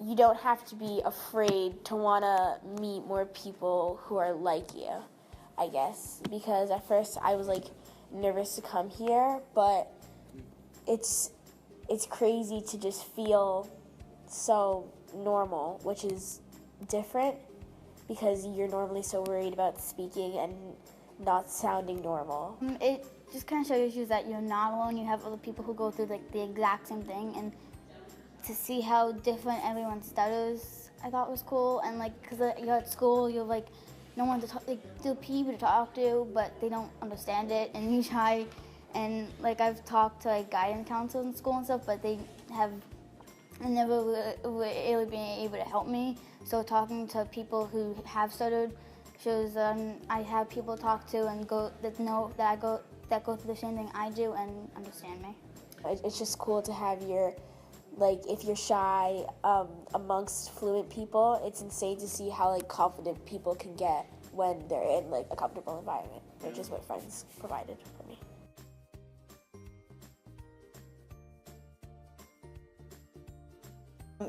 you don't have to be afraid to want to meet more people who are like you, I guess. Because at first I was like nervous to come here, but it's crazy to just feel so normal, which is different because you're normally so worried about speaking and not sounding normal. It just kind of shows you that you're not alone. You have other people who go through like the exact same thing, and to see how different everyone stutters, I thought was cool. And like, cause you're at school, you're like no one to talk, like there are people to talk to, but they don't understand it, and you try. And like I've talked to like guidance counselors in school and stuff, but they never really been able to help me. So talking to people who have stuttered shows I have people to talk to and that go through the same thing I do and understand me. It's just cool to have if you're shy amongst fluent people, it's insane to see how like confident people can get when they're in like a comfortable environment, which is what friends provided for me.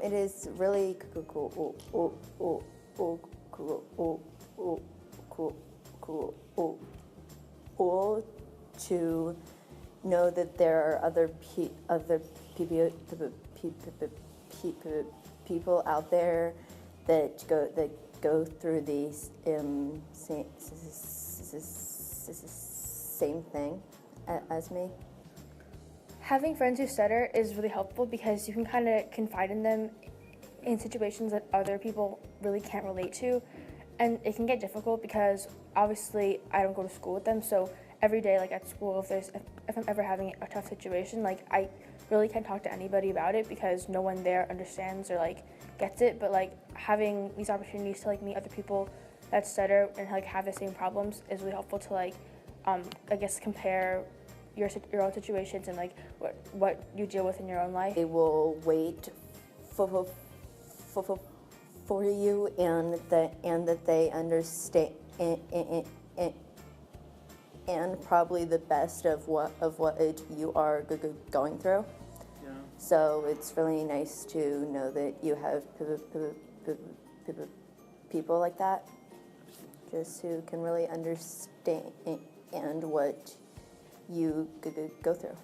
It is really cool to know that there are other people out there that go through these same thing as me. Having friends who stutter is really helpful because you can kind of confide in them in situations that other people really can't relate to. And it can get difficult because obviously I don't go to school with them, so every day like at school if I'm ever having a tough situation, like I really can't talk to anybody about it because no one there understands or like gets it. But like having these opportunities to like meet other people that stutter and like have the same problems is really helpful to like I guess compare your own situations and like what you deal with in your own life. They will wait for you and that they understand and probably the best of what you are going through. Yeah. So it's really nice to know that you have people like that, just who can really understand what you go through.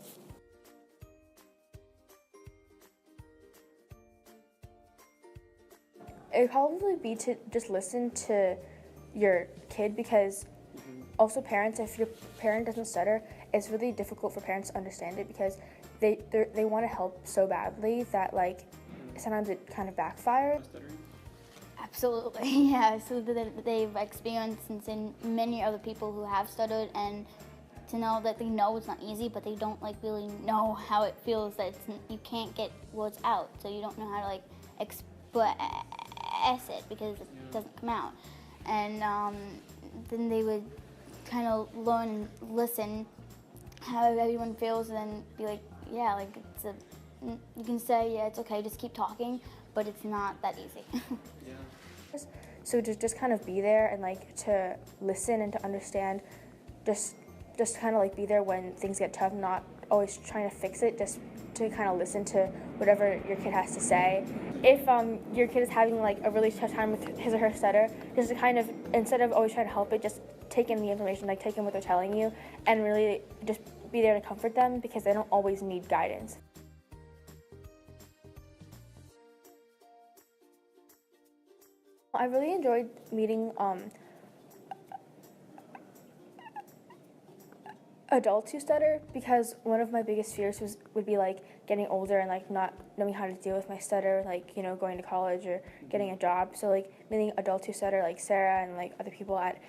It would probably be to just listen to your kid because also parents, if your parent doesn't stutter, it's really difficult for parents to understand it because they want to help so badly that like sometimes it kind of backfires. Absolutely, yeah. So they've experienced and seen many other people who have stuttered, and to know that they know it's not easy, but they don't like really know how it feels that you can't get words out, so you don't know how to like express it because it doesn't come out. And then they would kind of learn and listen how everyone feels, and then be like, yeah, like you can say, yeah, it's okay, just keep talking, but it's not that easy. Yeah. So just kind of be there and like to listen and to understand, just kind of like be there when things get tough, not always trying to fix it, just to kind of listen to whatever your kid has to say. If your kid is having like a really tough time with his or her stutter, just to kind of, instead of always trying to help it, just take in the information, like take in what they're telling you, and really just be there to comfort them because they don't always need guidance. I really enjoyed meeting adults who stutter because one of my biggest fears would be like getting older and like not knowing how to deal with my stutter, like, you know, going to college or getting a job. So like meeting adults who stutter, like Sarah and like other people at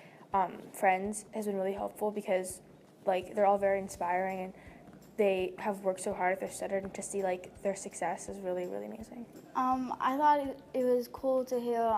Friends, has been really helpful because like they're all very inspiring and they have worked so hard at their stutter, and to see like their success is really, really amazing. I thought it was cool to hear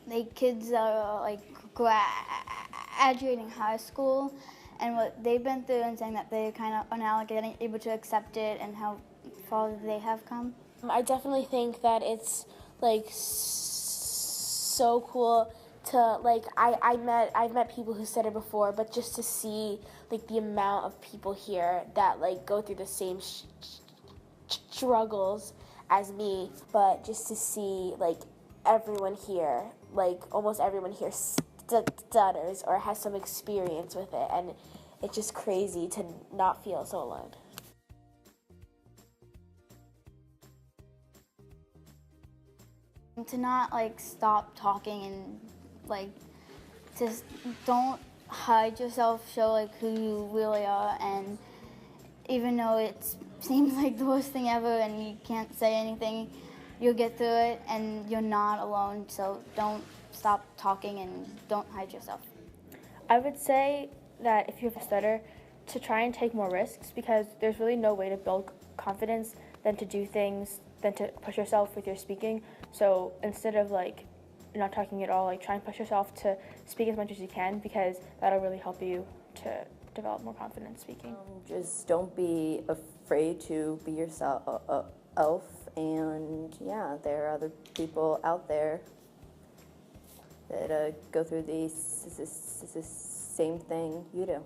the kids that are like graduating high school and what they've been through, and saying that they kind of are now like getting able to accept it and how far they have come. I definitely think that it's like so cool to like I've met people who stutter before, but just to see like the amount of people here that like go through the same struggles as me, but just to see like everyone here, like almost everyone here stutters or has some experience with it, and it's just crazy to not feel so alone. To not like stop talking and like just don't hide yourself, show like who you really are, and even though it seems like the worst thing ever and you can't say anything, you'll get through it and you're not alone, so don't stop talking and don't hide yourself. I would say that if you have a stutter, to try and take more risks, because there's really no way to build confidence than to do things, than to push yourself with your speaking. So instead of like not talking at all, like try and push yourself to speak as much as you can, because that'll really help you to develop more confidence speaking. Just don't be afraid to be yourself, and yeah, there are other people out there that go through the same thing you do.